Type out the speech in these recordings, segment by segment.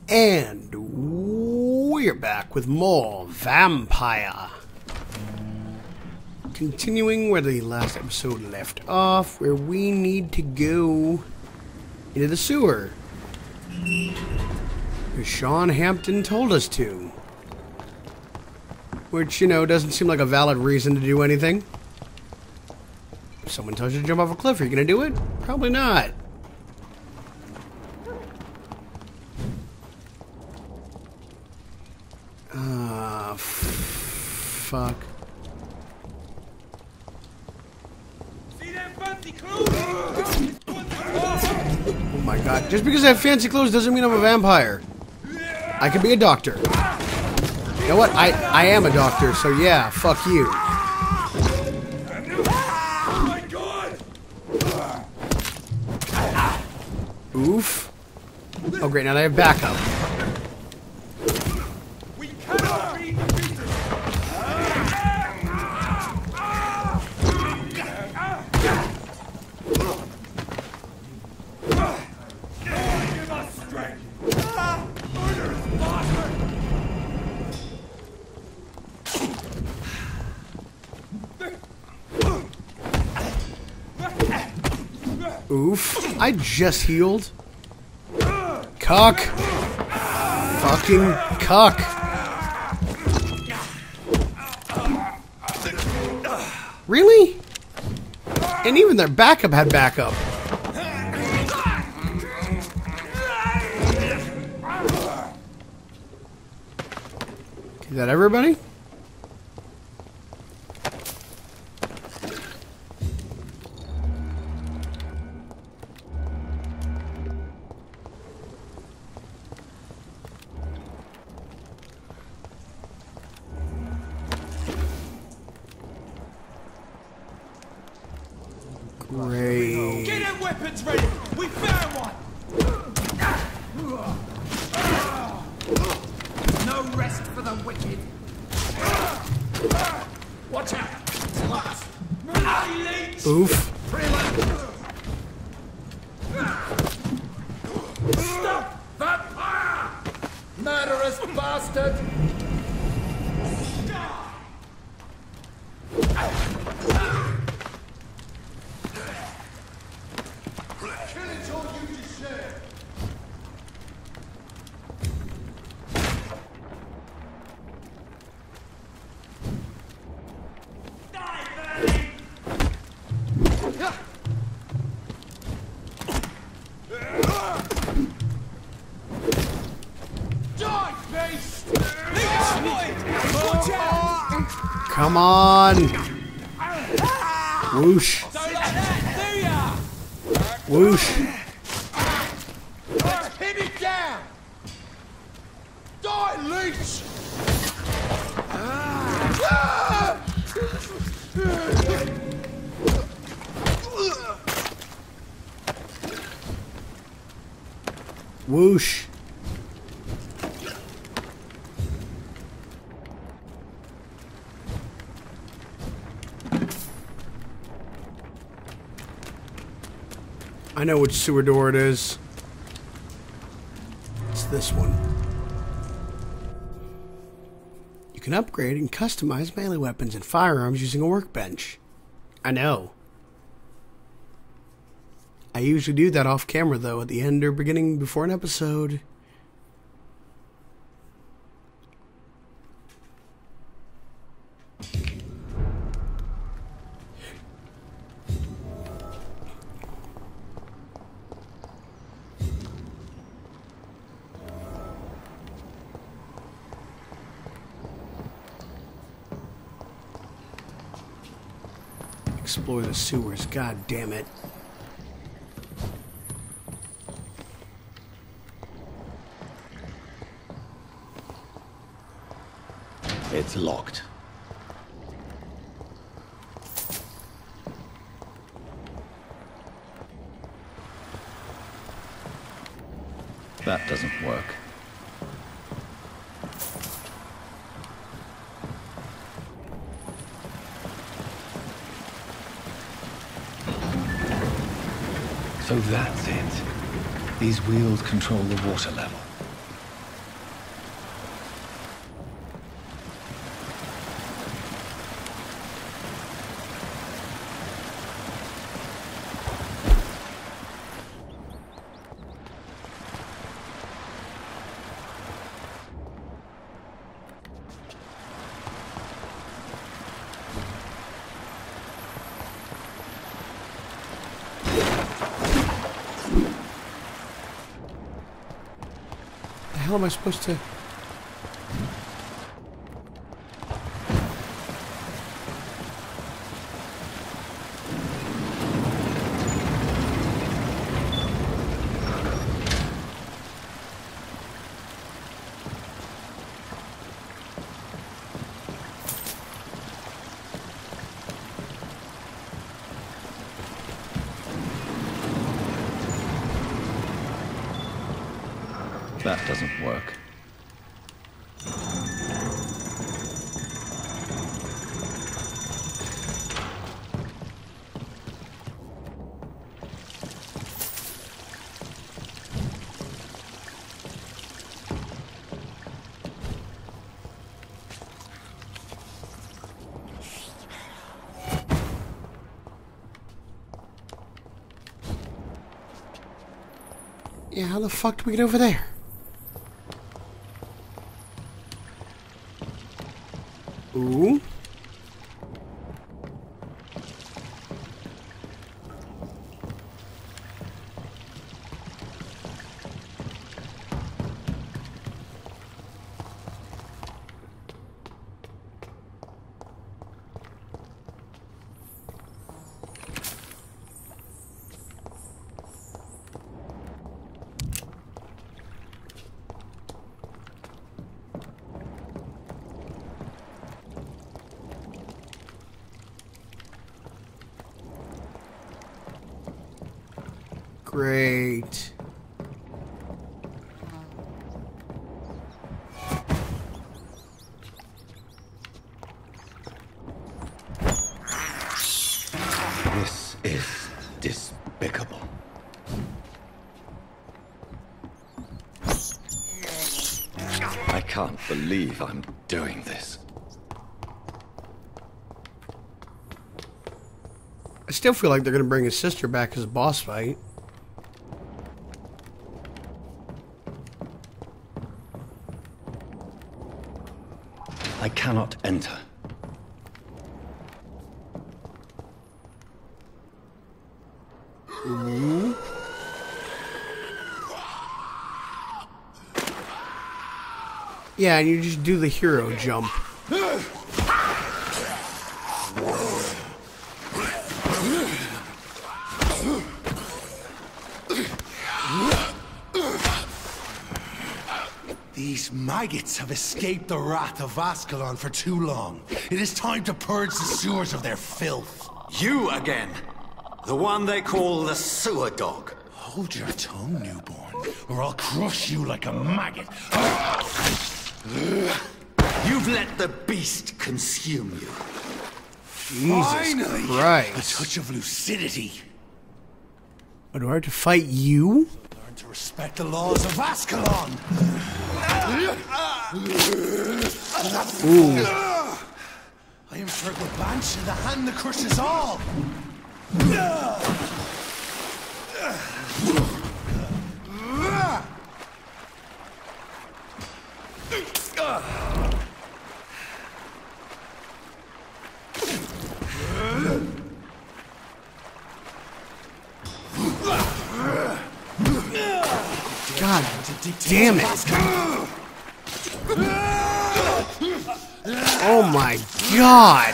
And we're back with more Vampyr. Continuing where the last episode left off, where we need to go into the sewer. As Sean Hampton told us to. Which, you know, doesn't seem like a valid reason to do anything. If someone tells you to jump off a cliff, are you gonna do it? Probably not. Fuck. See them fancy clothes? Oh my god. Just because I have fancy clothes doesn't mean I'm a vampire. I could be a doctor. You know what? I am a doctor, so yeah, fuck you. Oh my god! Oof. Oh great, now I have backup. We cannot be defeated! Give us strength! Murderous bastard! Oof. I just healed. Cuck. Fucking cuck. Really? And even their backup had backup. Is that everybody? Great. Get them weapons ready! We found one! No rest for the wicked! Watch out! Sluts! Oof. Stop! Vampire! Murderous bastard! Kill it all you deserve! Die, Bernie! Die, beast! Watch out! Come on. Whoosh. Don't like that, do ya? Whoosh. Let's pin it down! Die, leech! Whoosh. I know which sewer door it is. It's this one. You can upgrade and customize melee weapons and firearms using a workbench. I know. I usually do that off camera though, at the end or beginning before an episode. Explore the sewers, god damn it. It's locked. That doesn't work. So that's it. These wheels control the water level. The hell am I supposed to... That doesn't work. Yeah, how the fuck do we get over there? Ooh. Great. This is despicable. I can't believe I'm doing this. I still feel like they're gonna bring his sister back as a boss fight. I cannot enter. Yeah, and you just do the hero jump. These maggots have escaped the wrath of Ascalon for too long. It is time to purge the sewers of their filth. You again! The one they call the sewer dog. Hold your tongue, newborn, or I'll crush you like a maggot. You've let the beast consume you. Jesus Finally! A Christ. touch of lucidity. What, do I have to fight you? Learn to respect the laws of Ascalon. Ooh. I am Fergal Banshee, the hand that crushes all. God damn it. Oh my God.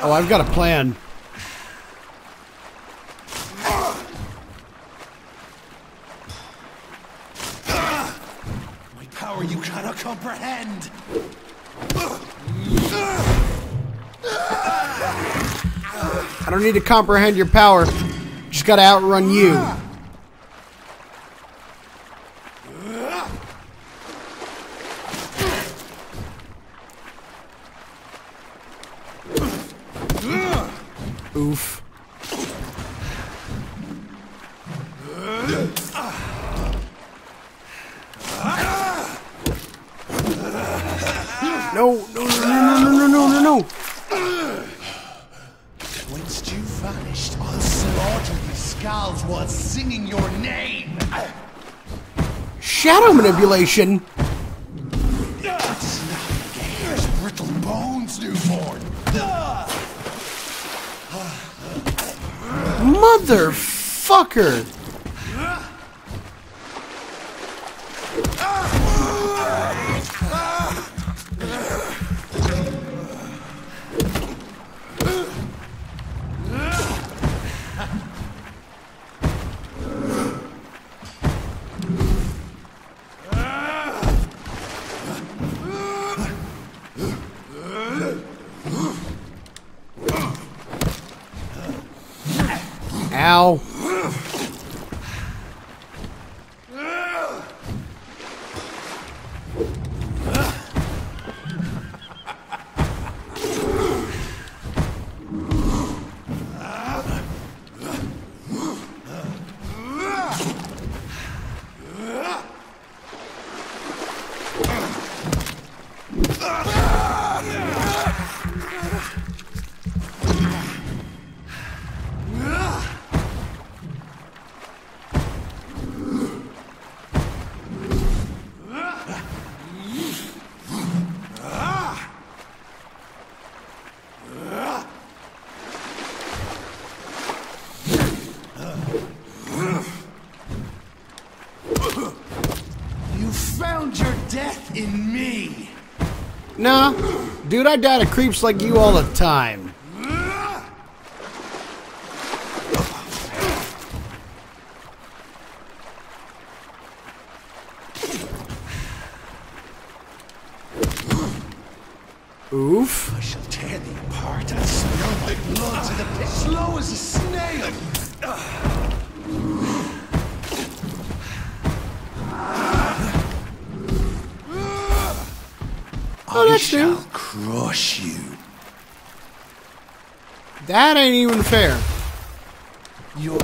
Oh, I've got a plan. My power you cannot comprehend. I don't need to comprehend your power. Just gotta outrun you. Oof. No, no, no, no, no, no, no, no, no. Whence you vanished, I'll slaughter these skulls while singing your name. Shadow manipulation. Here's brittle bones, newborn. Motherfucker! Ow. Death in me. Nah, dude, I die to creeps like you all the time. Oof. I shall tear thee apart and spill my blood to the pit, slow as a snail. Oh, I that's shall new. crush you. That ain't even fair. You're...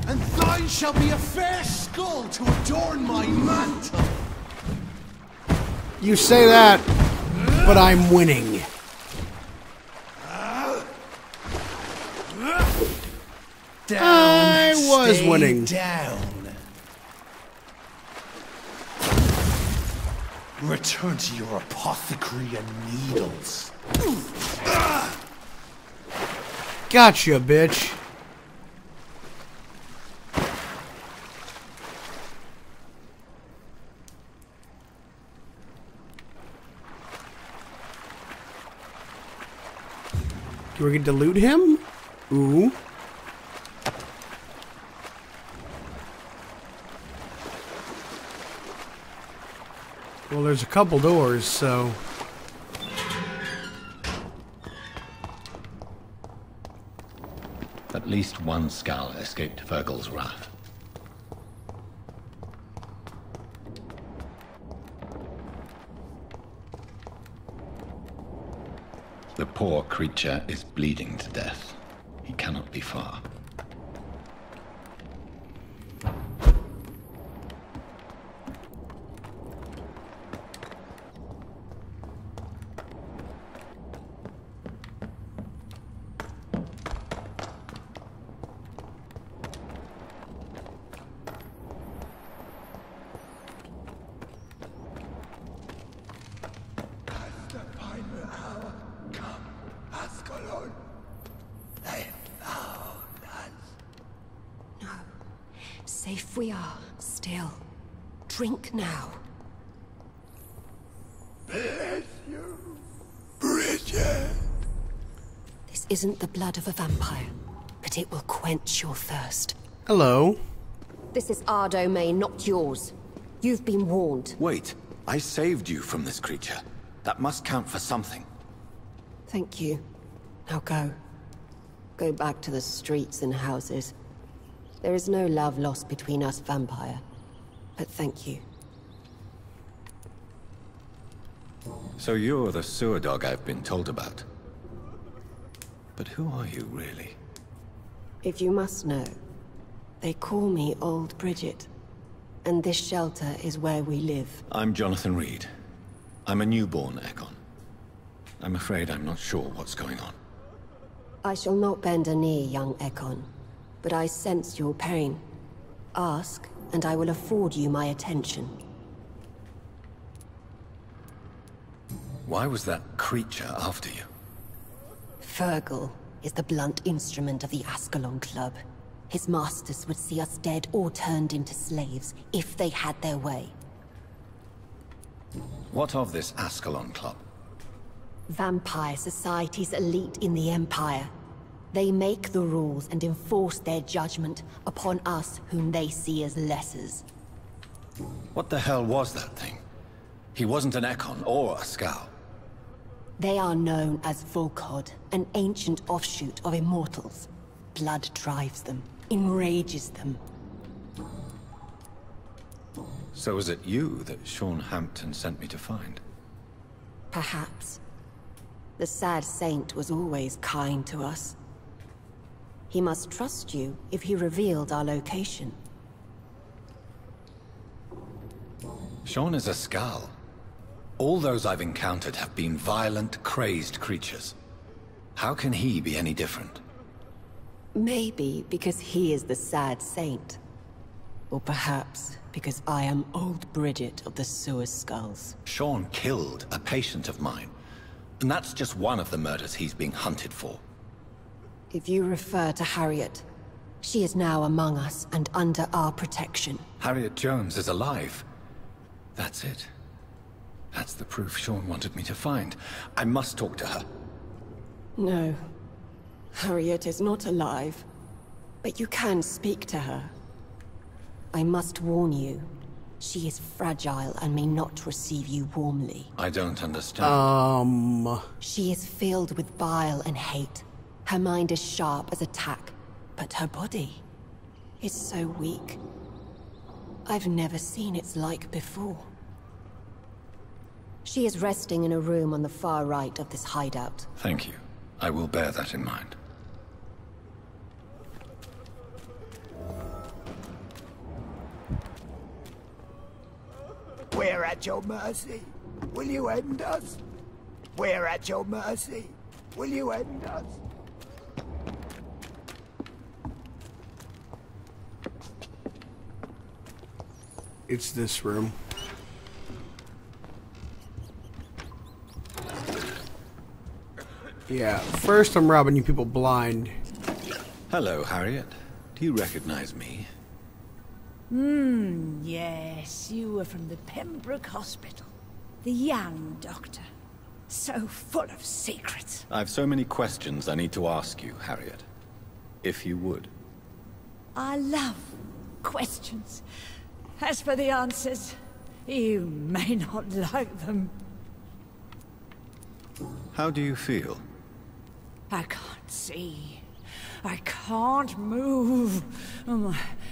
And thine shall be a fair skull to adorn my mantle. You say that, but I'm winning. Down, I was stay winning. Down. Return to your apothecary and needles. Gotcha, bitch. Do we get to loot him? Ooh. Well, there's a couple doors, so... At least one skull escaped Fergal's wrath. The poor creature is bleeding to death. He cannot be far. Safe we are, still. Drink now. Bless you, Bridget. This isn't the blood of a vampire, but it will quench your thirst. Hello. This is our domain, not yours. You've been warned. Wait, I saved you from this creature. That must count for something. Thank you. Now go. Go back to the streets and houses. There is no love lost between us, Vampire. But thank you. So you're the sewer dog I've been told about. But who are you, really? If you must know, they call me Old Bridget. And this shelter is where we live. I'm Jonathan Reed. I'm a newborn Ekon. I'm afraid I'm not sure what's going on. I shall not bend a knee, young Ekon. But I sense your pain. Ask, and I will afford you my attention. Why was that creature after you? Fergal is the blunt instrument of the Ascalon Club. His masters would see us dead or turned into slaves if they had their way. What of this Ascalon Club? Vampire Society's elite in the Empire. They make the rules and enforce their judgment upon us whom they see as lessers. What the hell was that thing? He wasn't an Ekon or a Scowl. They are known as Volkod, an ancient offshoot of Immortals. Blood drives them, enrages them. So was it you that Sean Hampton sent me to find? Perhaps. The sad saint was always kind to us. He must trust you if he revealed our location. Sean is a Scowl. All those I've encountered have been violent, crazed creatures. How can he be any different? Maybe because he is the sad saint. Or perhaps because I am old Bridget of the Sewer Skulls. Sean killed a patient of mine. And that's just one of the murders he's being hunted for. If you refer to Harriet, she is now among us and under our protection. Harriet Jones is alive. That's it. That's the proof Sean wanted me to find. I must talk to her. No. Harriet is not alive. But you can speak to her. I must warn you. She is fragile and may not receive you warmly. I don't understand. She is filled with bile and hate. Her mind is sharp as a tack, but her body is so weak. I've never seen its like before. She is resting in a room on the far right of this hideout. Thank you. I will bear that in mind. We're at your mercy. Will you end us? We're at your mercy. Will you end us? It's this room. Yeah, first I'm robbing you people blind. Hello, Harriet. Do you recognize me? Yes, you were from the Pembroke Hospital. The young doctor. So full of secrets. I've so many questions I need to ask you, Harriet. If you would. I love questions. As for the answers, you may not like them. How do you feel? I can't see. I can't move.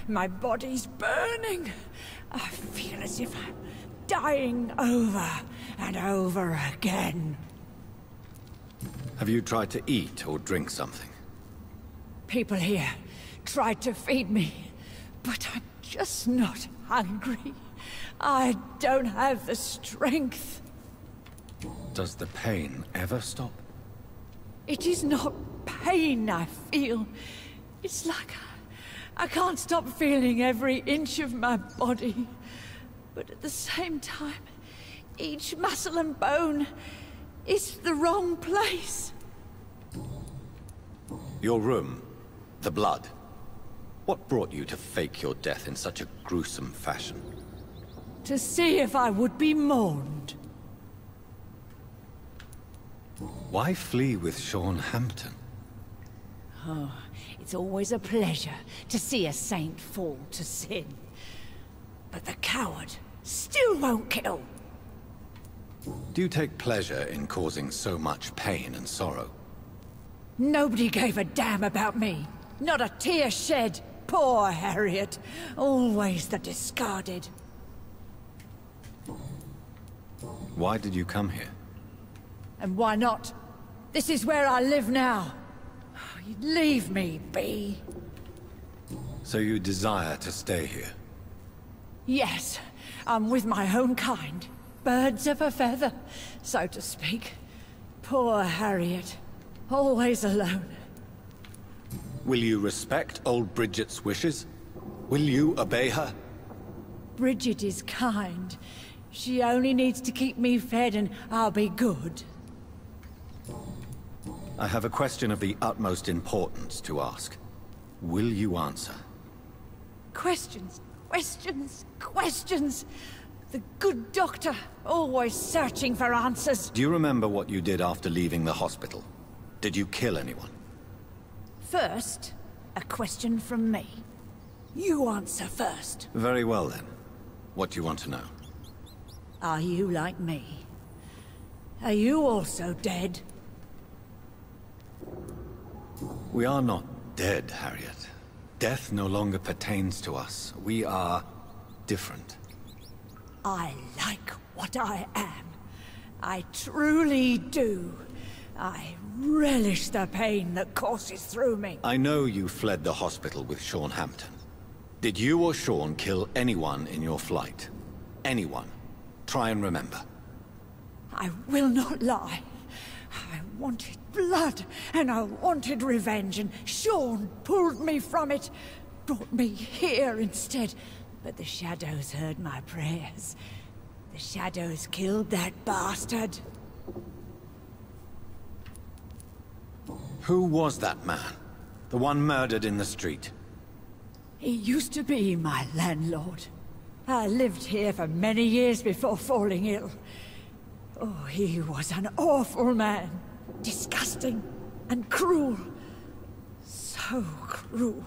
My body's burning. I feel as if I'm dying over and over again. Have you tried to eat or drink something? People here tried to feed me, but I'm just not hungry. I don't have the strength. Does the pain ever stop? It is not pain I feel. It's like I can't stop feeling every inch of my body. But at the same time, each muscle and bone is the wrong place. Your room, the blood. What brought you to fake your death in such a gruesome fashion? To see if I would be mourned. Why flee with Sean Hampton? Oh, it's always a pleasure to see a saint fall to sin. But the coward still won't kill. Do you take pleasure in causing so much pain and sorrow? Nobody gave a damn about me. Not a tear shed. Poor Harriet. Always the discarded. Why did you come here? And why not? This is where I live now. Leave me be. So you desire to stay here? Yes, I'm with my own kind. Birds of a feather, so to speak. Poor Harriet. Always alone. Will you respect old Bridget's wishes? Will you obey her? Bridget is kind. She only needs to keep me fed and I'll be good. I have a question of the utmost importance to ask. Will you answer? Questions, questions, questions. The good doctor, always searching for answers. Do you remember what you did after leaving the hospital? Did you kill anyone? First, a question from me. You answer first. Very well then. What do you want to know? Are you like me? Are you also dead? We are not dead, Harriet. Death no longer pertains to us. We are different. I like what I am. I truly do. I relish the pain that courses through me. I know you fled the hospital with Sean Hampton. Did you or Sean kill anyone in your flight? Anyone? Try and remember. I will not lie. I wanted blood, and I wanted revenge, and Sean pulled me from it, brought me here instead. But the shadows heard my prayers. The shadows killed that bastard. Who was that man? The one murdered in the street? He used to be my landlord. I lived here for many years before falling ill. Oh, he was an awful man. Disgusting and cruel. So cruel.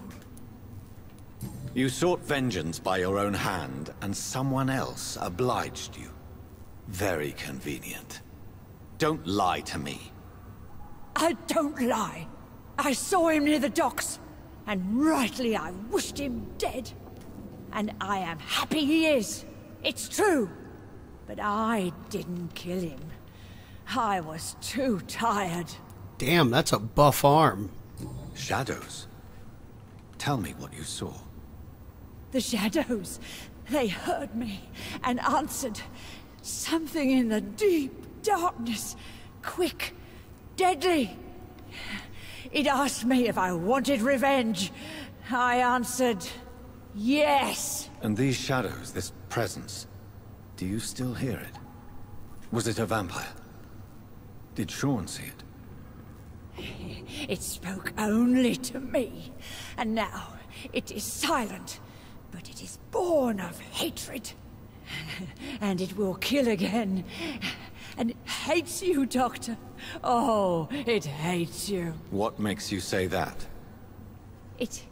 You sought vengeance by your own hand, and someone else obliged you. Very convenient. Don't lie to me. I don't lie. I saw him near the docks, and rightly I wished him dead. And I am happy he is. It's true. But I didn't kill him. I was too tired. Damn, that's a buff arm. Shadows? Tell me what you saw. The shadows, they heard me and answered. Something in the deep darkness, quick, deadly. It asked me if I wanted revenge. I answered, yes. And these shadows, this presence, do you still hear it? Was it a vampire? Did Sean see it? It spoke only to me, and now it is silent, but it is born of hatred. And it will kill again. And it hates you, Doctor. Oh, it hates you. What makes you say that? It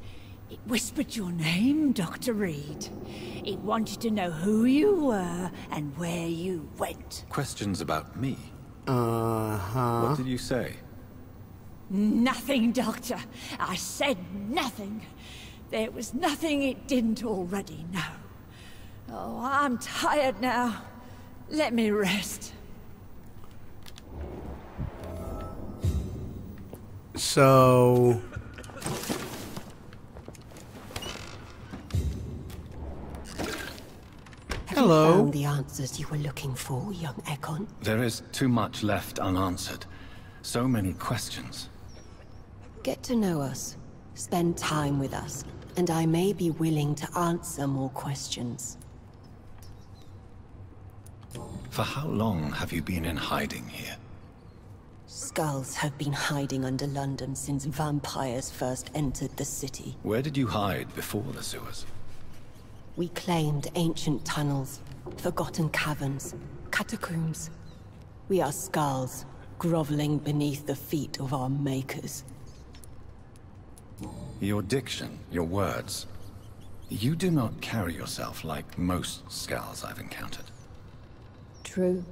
whispered your name, Dr. Reed. It wanted to know who you were and where you went. Questions about me? Uh-huh. What did you say? Nothing, Doctor. I said nothing. There was nothing it didn't already know. Oh, I'm tired now. Let me rest. So... Hello. Have you found the answers you were looking for, young Ekon? There is too much left unanswered. So many questions. Get to know us. Spend time with us. And I may be willing to answer more questions. For how long have you been in hiding here? Skulls have been hiding under London since vampires first entered the city. Where did you hide before the sewers? We claimed ancient tunnels, forgotten caverns, catacombs. We are skulls, groveling beneath the feet of our makers. Your diction, your words. You do not carry yourself like most skulls I've encountered. True.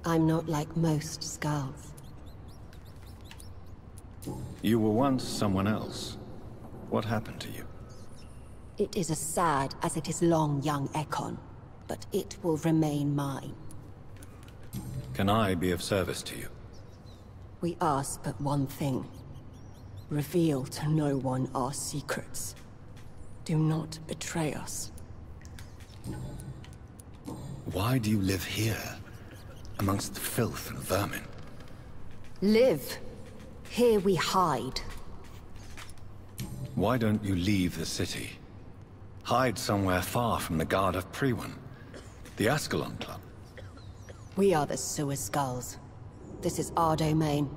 I'm not like most skulls. You were once someone else. What happened to you? It is as sad as it is long, young Ekon, but it will remain mine. Can I be of service to you? We ask but one thing. Reveal to no one our secrets. Do not betray us. Why do you live here, amongst the filth and vermin? Live. Here we hide. Why don't you leave the city? Hide somewhere far from the guard of Priwen. The Ascalon Club. We are the Sewer Skulls. This is our domain.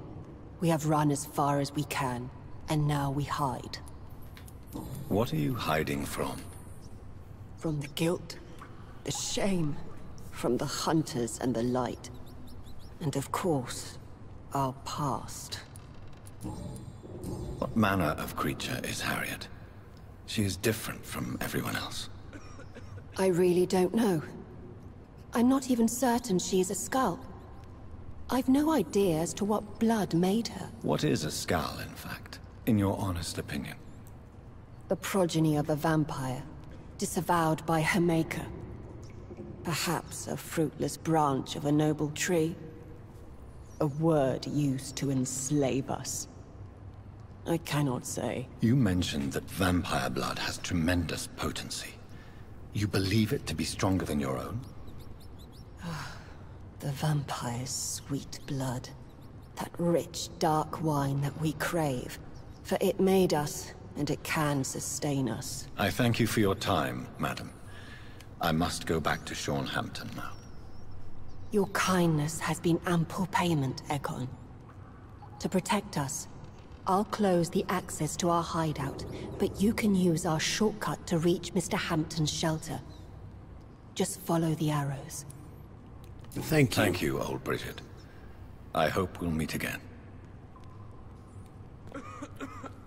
We have run as far as we can, and now we hide. What are you hiding from? From the guilt, the shame, from the hunters and the light. And of course, our past. What manner of creature is Harriet? She is different from everyone else. I really don't know. I'm not even certain she is a skull. I've no idea as to what blood made her. What is a skull, in fact, in your honest opinion? The progeny of a vampire, disavowed by her maker. Perhaps a fruitless branch of a noble tree. A word used to enslave us. I cannot say. You mentioned that vampire blood has tremendous potency. You believe it to be stronger than your own? The vampire's sweet blood. That rich, dark wine that we crave. For it made us, and it can sustain us. I thank you for your time, madam. I must go back to Shornhampton now. Your kindness has been ample payment, Egon. To protect us, I'll close the access to our hideout, but you can use our shortcut to reach Mr. Hampton's shelter. Just follow the arrows. Thank you. Thank you, old Bridget. I hope we'll meet again.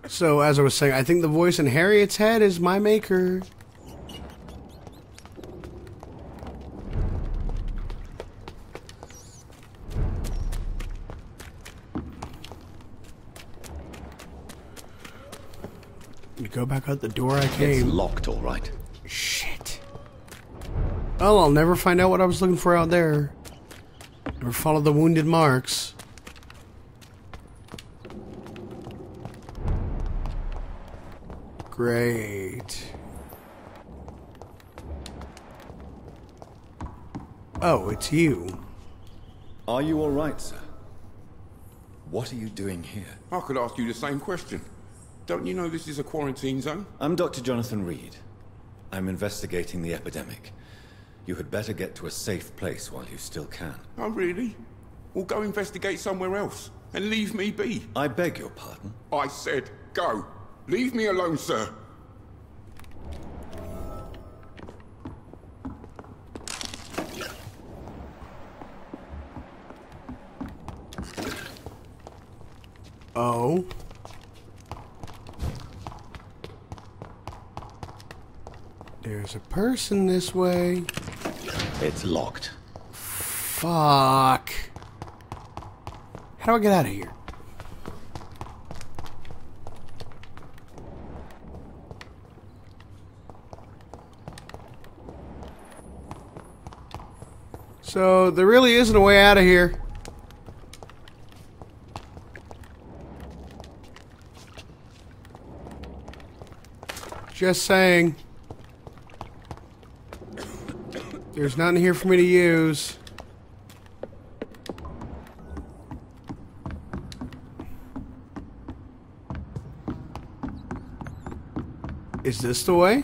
So, as I was saying, I think the voice in Harriet's head is my maker. Go back out the door I came. It's locked, all right. Shit. Well, I'll never find out what I was looking for out there. Never follow the wounded marks. Great. Oh, it's you. Are you all right, sir? What are you doing here? I could ask you the same question. Don't you know this is a quarantine zone? I'm Dr. Jonathan Reed. I'm investigating the epidemic. You had better get to a safe place while you still can. Oh, really? Well, go investigate somewhere else and leave me be. I beg your pardon? I said go. Leave me alone, sir. Oh. There's a person this way. It's locked. Fuck. How do I get out of here? So, there really isn't a way out of here. Just saying. There's nothing here for me to use. Is this the way?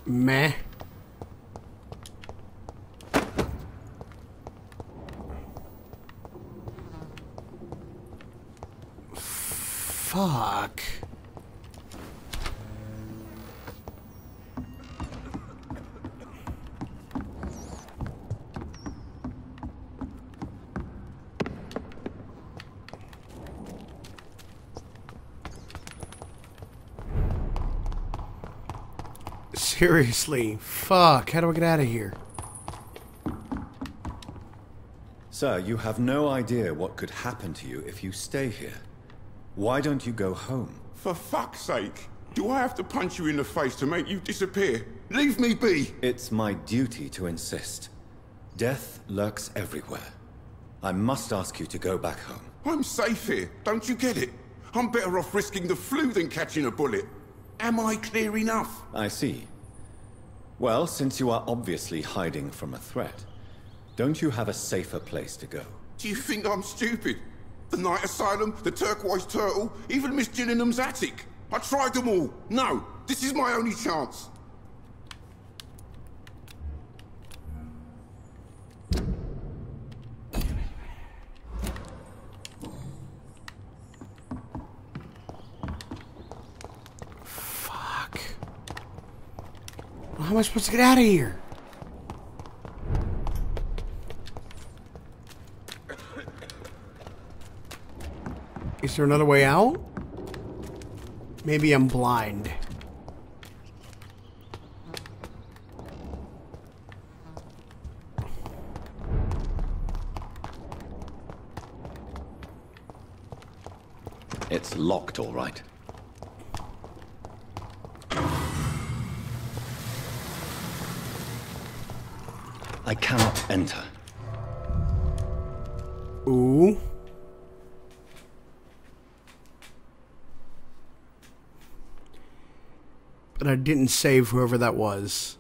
Meh. Fuck. Seriously, fuck, how do I get out of here? Sir, you have no idea what could happen to you if you stay here. Why don't you go home? For fuck's sake. Do I have to punch you in the face to make you disappear? Leave me be! It's my duty to insist. Death lurks everywhere. I must ask you to go back home. I'm safe here, don't you get it? I'm better off risking the flu than catching a bullet. Am I clear enough? I see. Well, since you are obviously hiding from a threat, don't you have a safer place to go? Do you think I'm stupid? The Night Asylum, the Turquoise Turtle, even Miss Gillingham's attic. I tried them all. No, this is my only chance. Fuck. Well, how am I supposed to get out of here? Is there another way out? Maybe I'm blind. It's locked, all right. I cannot enter. Ooh. But I didn't save whoever that was.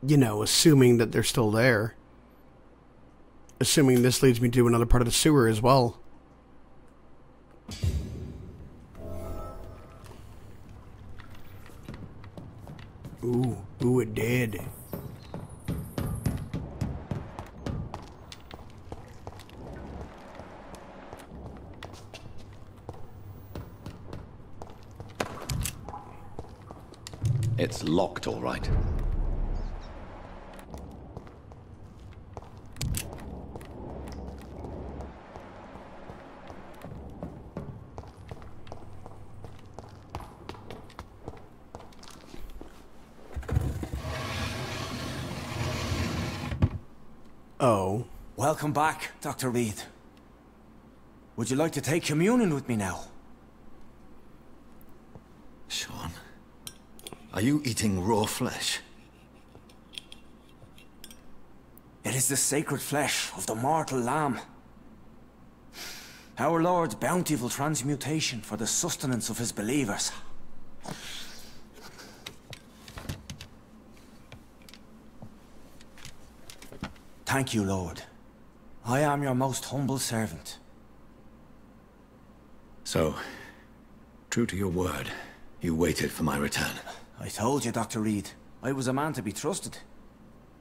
You know, assuming that they're still there. Assuming this leads me to another part of the sewer as well. Ooh, it did. It's locked, all right. Oh. Welcome back, Dr. Reed. Would you like to take communion with me now? Sean, are you eating raw flesh? It is the sacred flesh of the mortal lamb. Our Lord's bountiful transmutation for the sustenance of his believers. Thank you, Lord. I am your most humble servant. So, true to your word, you waited for my return. I told you, Dr. Reed, I was a man to be trusted.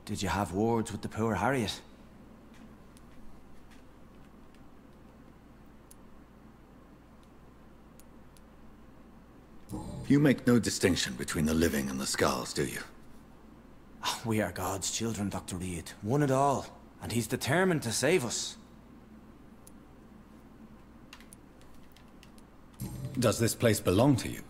Did you have words with the poor Harriet? You make no distinction between the living and the skulls, do you? We are God's children, Dr. Reed. One and all. And he's determined to save us. Does this place belong to you?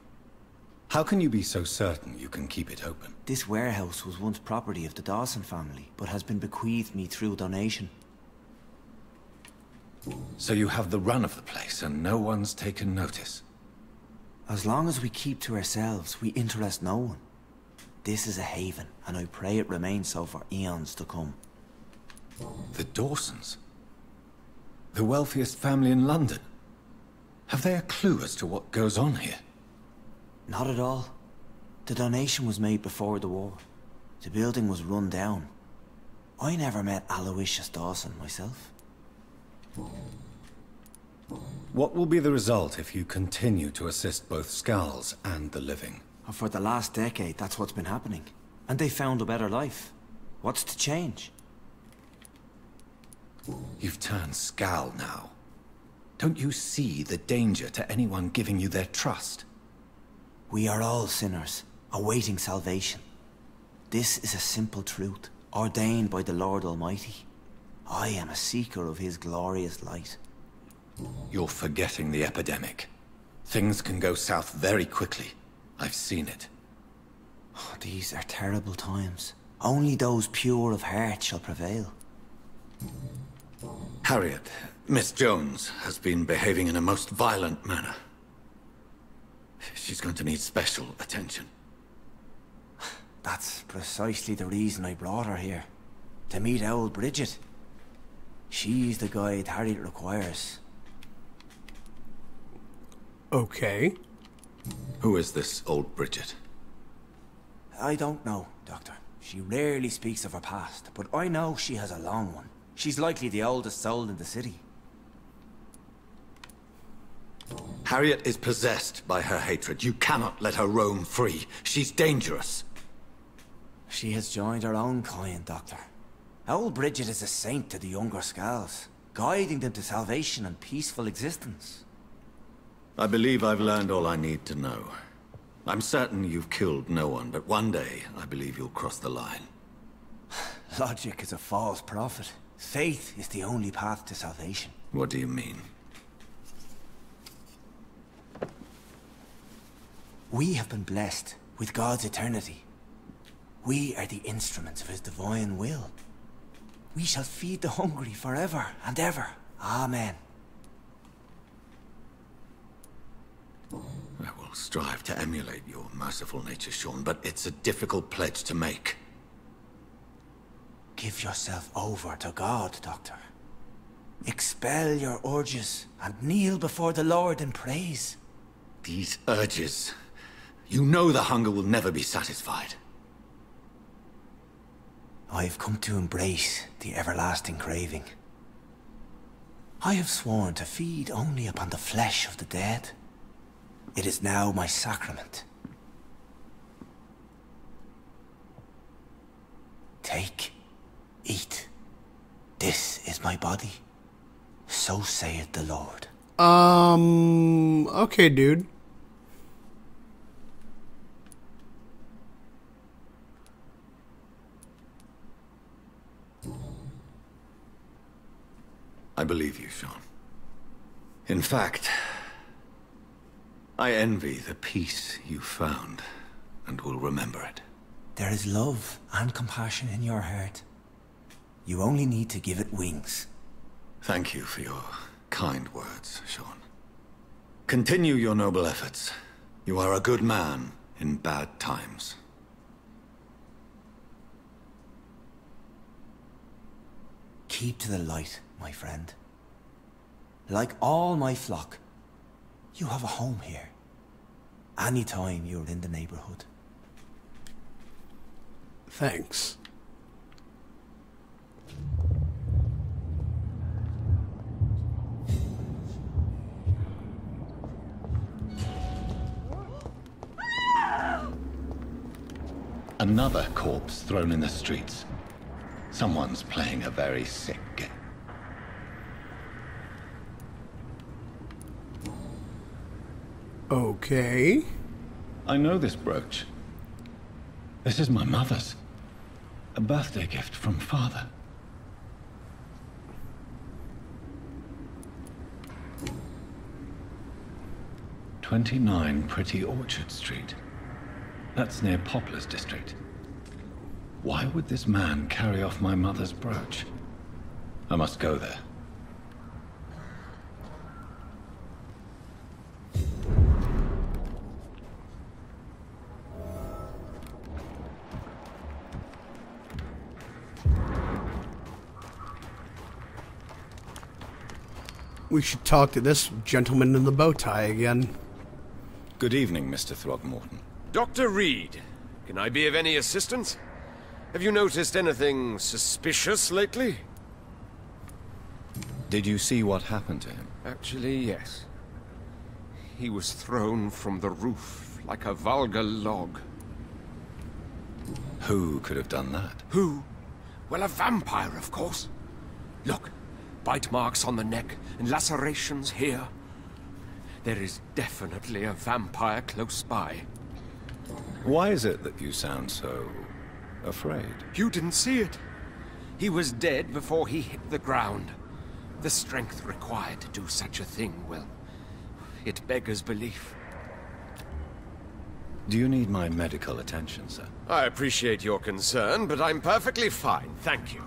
How can you be so certain you can keep it open? This warehouse was once property of the Dawson family, but has been bequeathed me through donation. So you have the run of the place and no one's taken notice? As long as we keep to ourselves, we interest no one. This is a haven, and I pray it remains so for eons to come. The Dawsons? The wealthiest family in London? Have they a clue as to what goes on here? Not at all. The donation was made before the war. The building was run down. I never met Aloysius Dawson myself. What will be the result if you continue to assist both Skulls and the living? For the last decade, that's what's been happening. And they found a better life. What's to change? You've turned Skull now. Don't you see the danger to anyone giving you their trust? We are all sinners, awaiting salvation. This is a simple truth, ordained by the Lord Almighty. I am a seeker of his glorious light. You're forgetting the epidemic. Things can go south very quickly. I've seen it. Oh, these are terrible times. Only those pure of heart shall prevail. Harriet, Miss Jones, has been behaving in a most violent manner. She's going to need special attention. That's precisely the reason I brought her here. To meet old Bridget. She's the guide Harriet requires. Okay. Who is this old Bridget? I don't know, Doctor. She rarely speaks of her past, but I know she has a long one. She's likely the oldest soul in the city. Harriet is possessed by her hatred. You cannot let her roam free. She's dangerous. She has joined her own kind, Doctor. Old Bridget is a saint to the younger Scals, guiding them to salvation and peaceful existence. I believe I've learned all I need to know. I'm certain you've killed no one, but one day I believe you'll cross the line. Logic is a false prophet. Faith is the only path to salvation. What do you mean? We have been blessed with God's eternity. We are the instruments of His divine will. We shall feed the hungry forever and ever. Amen. I will strive to emulate your merciful nature, Sean, but it's a difficult pledge to make. Give yourself over to God, Doctor. Expel your urges and kneel before the Lord in praise. These urges... You know the hunger will never be satisfied. I've come to embrace the everlasting craving. I have sworn to feed only upon the flesh of the dead. It is now my sacrament. Take, eat. This is my body. So saith the Lord. Okay, dude. I believe you, Sean. In fact, I envy the peace you found, and will remember it. There is love and compassion in your heart. You only need to give it wings. Thank you for your kind words, Sean. Continue your noble efforts. You are a good man in bad times. Keep to the light, my friend. Like all my flock, you have a home here. Anytime you're in the neighborhood. Thanks. Another corpse thrown in the streets. Someone's playing a very sick game. Okay. I know this brooch. This is my mother's. A birthday gift from father. "29 Pretty Orchard Street. That's near Poplar's district. Why would this man carry off my mother's brooch? I must go there. We should talk to this gentleman in the bow tie again. Good evening, Mr. Throgmorton. Dr. Reed, can I be of any assistance? Have you noticed anything suspicious lately? Did you see what happened to him? Actually, yes. He was thrown from the roof like a vulgar log. Who could have done that? Who? Well, a vampire, of course. Look, bite marks on the neck and lacerations here. There is definitely a vampire close by. Why is it that you sound so afraid? You didn't see it. He was dead before he hit the ground. The strength required to do such a thing, well, it beggars belief. Do you need my medical attention, sir? I appreciate your concern, but I'm perfectly fine, thank you.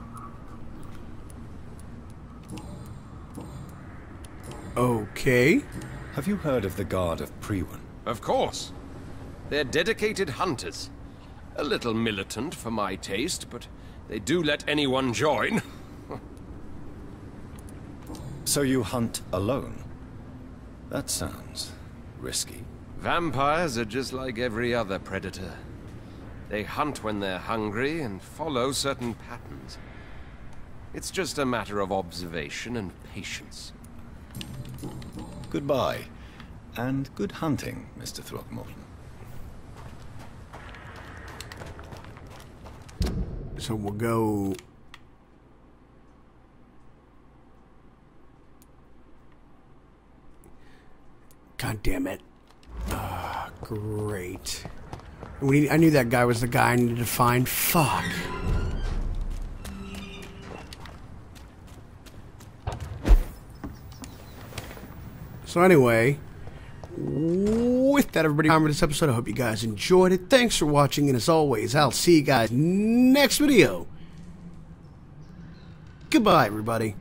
Okay. Have you heard of the Guard of Priwen? Of course. They're dedicated hunters. A little militant for my taste, but they do let anyone join. So you hunt alone? That sounds risky. Vampires are just like every other predator. They hunt when they're hungry and follow certain patterns. It's just a matter of observation and patience. Goodbye, and good hunting, Mr. Throckmorton. So we'll go... God damn it. Great. I knew that guy was the guy I needed to find. Fuck. So anyway, with that, everybody, time for this episode. I hope you guys enjoyed it. Thanks for watching, and as always, I'll see you guys next video. Goodbye, everybody.